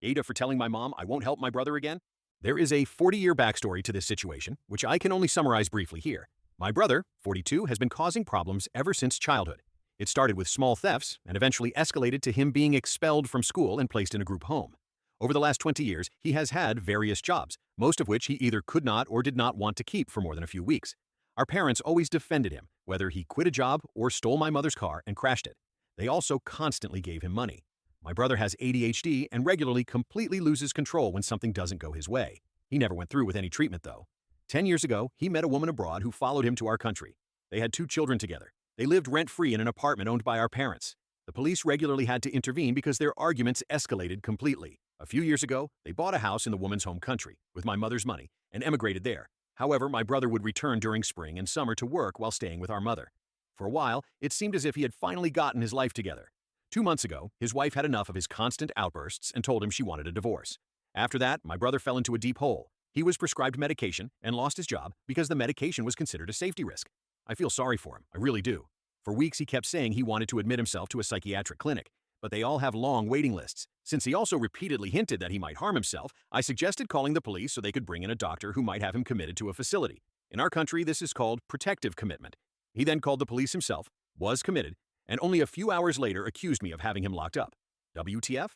Ada for telling my mom I won't help my brother again? There is a 40-year backstory to this situation, which I can only summarize briefly here. My brother, 42, has been causing problems ever since childhood. It started with small thefts and eventually escalated to him being expelled from school and placed in a group home. Over the last 20 years, he has had various jobs, most of which he either could not or did not want to keep for more than a few weeks. Our parents always defended him, whether he quit a job or stole my mother's car and crashed it. They also constantly gave him money. My brother has ADHD and regularly completely loses control when something doesn't go his way. He never went through with any treatment, though. 10 years ago, he met a woman abroad who followed him to our country. They had 2 children together. They lived rent-free in an apartment owned by our parents. The police regularly had to intervene because their arguments escalated completely. A few years ago, they bought a house in the woman's home country with my mother's money and emigrated there. However, my brother would return during spring and summer to work while staying with our mother. For a while, it seemed as if he had finally gotten his life together. 2 months ago, his wife had enough of his constant outbursts and told him she wanted a divorce. After that, my brother fell into a deep hole. He was prescribed medication and lost his job because the medication was considered a safety risk. I feel sorry for him, I really do. For weeks, he kept saying he wanted to admit himself to a psychiatric clinic, but they all have long waiting lists. Since he also repeatedly hinted that he might harm himself, I suggested calling the police so they could bring in a doctor who might have him committed to a facility. In our country, this is called protective commitment. He then called the police himself, was committed, and only a few hours later accused me of having him locked up. WTF?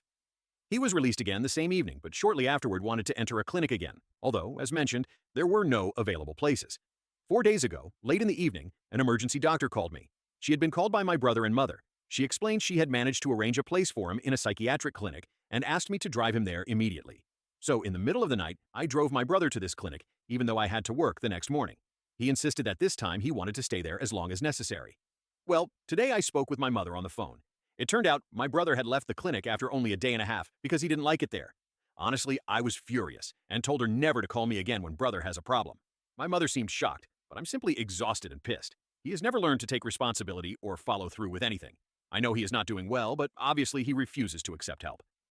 He was released again the same evening, but shortly afterward wanted to enter a clinic again, although, as mentioned, there were no available places. 4 days ago, late in the evening, an emergency doctor called me. She had been called by my brother and mother. She explained she had managed to arrange a place for him in a psychiatric clinic and asked me to drive him there immediately. So, in the middle of the night, I drove my brother to this clinic, even though I had to work the next morning. He insisted that this time he wanted to stay there as long as necessary. Well, today I spoke with my mother on the phone. It turned out my brother had left the clinic after only a day and a half because he didn't like it there. Honestly, I was furious and told her never to call me again when brother has a problem. My mother seemed shocked, but I'm simply exhausted and pissed. He has never learned to take responsibility or follow through with anything. I know he is not doing well, but obviously he refuses to accept help.